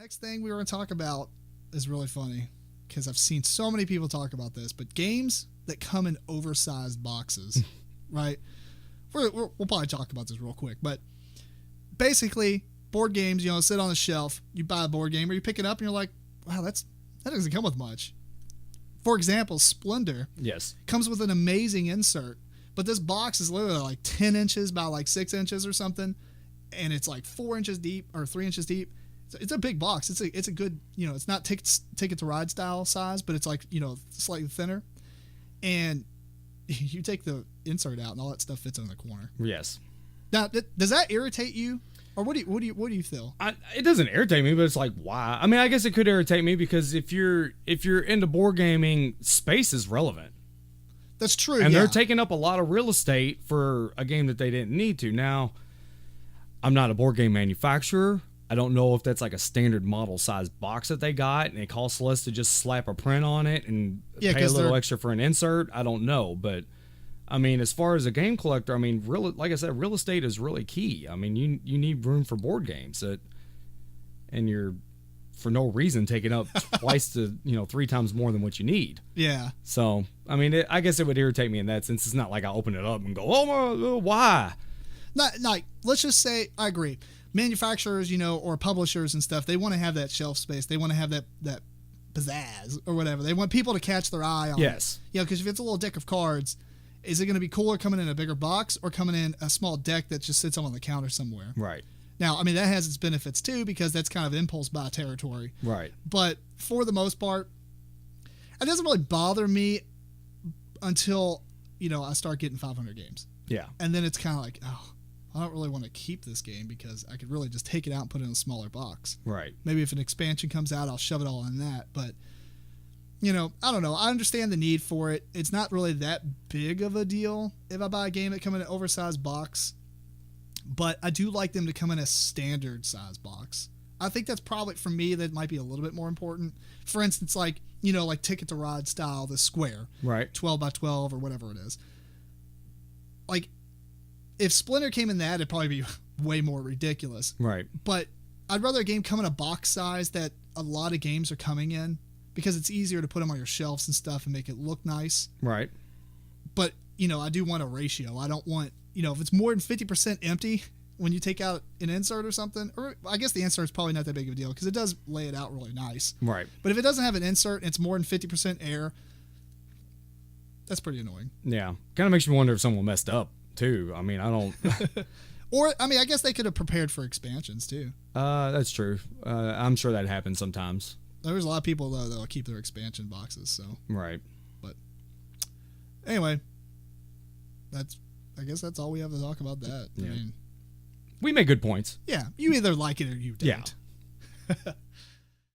next thing we were going to talk about is really funny because I've seen so many people talk about this, but games that come in oversized boxes, right? We'll probably talk about this real quick, but basically board games, sit on the shelf, you buy a board game or you pick it up and you're like, wow, that doesn't come with much. For example, Splendor comes with an amazing insert, but this box is literally like 10 inches by like 6 inches or something, and it's like 4 inches deep or 3 inches deep. It's a big box. It's a good, it's not Ticket to Ride style size, but it's like, slightly thinner. And you take the insert out and all that stuff fits in the corner. Yes. Now, does that irritate you? Or what do you feel? It doesn't irritate me, but it's like, why? I mean, I guess it could irritate me because if you're into board gaming, space is relevant. That's true. And they're taking up a lot of real estate for a game that they didn't need to. Now, I'm not a board game manufacturer. I don't know if that's like a standard model size box that they got and it costs less to just slap a print on it and pay a little extra for an insert. I don't know, but I mean, as far as a game collector, I mean, like I said, real estate is really key. I mean, you need room for board games and you're for no reason taking up twice to 3 times more than what you need. Yeah. So I mean, I guess it would irritate me in that sense. It's not like I open it up and go, oh why? Not like, let's just say I agree. Manufacturers, or publishers and stuff, they want to have that shelf space. They want to have that pizzazz or whatever. They want people to catch their eye on it. Because if it's a little deck of cards, is it going to be cooler coming in a bigger box or coming in a small deck that just sits on the counter somewhere? Right. Now, I mean, that has its benefits too because that's kind of impulse buy territory. Right. But for the most part, it doesn't really bother me until, I start getting 500 games. Yeah. And then it's kind of like, oh, I don't really want to keep this game because I could really just take it out and put it in a smaller box. Right. Maybe if an expansion comes out, I'll shove it all in that. But, I don't know. I understand the need for it. It's not really that big of a deal if I buy a game that comes in an oversized box. But I do like them to come in a standard size box. I think that's probably, for me, that might be a little bit more important. For instance, like Ticket to Ride style, the square. Right. 12 by 12 or whatever it is. Like, if Splinter came in that, it'd probably be way more ridiculous. Right. But I'd rather a game come in a box size that a lot of games are coming in because it's easier to put them on your shelves and stuff and make it look nice. Right. But, I do want a ratio. I don't want, if it's more than 50% empty when you take out an insert or something, or I guess the insert is probably not that big of a deal because it does lay it out really nice. Right. But if it doesn't have an insert and it's more than 50% air, that's pretty annoying. Yeah. Kind of makes me wonder if someone messed up. Too. I mean, I don't. Or, I mean, I guess they could have prepared for expansions too. That's true. I'm sure that happens sometimes. There's a lot of people though that'll keep their expansion boxes. So right. But anyway, I guess that's all we have to talk about that. Yeah. I mean, we make good points. Yeah, you either like it or you don't. Yeah.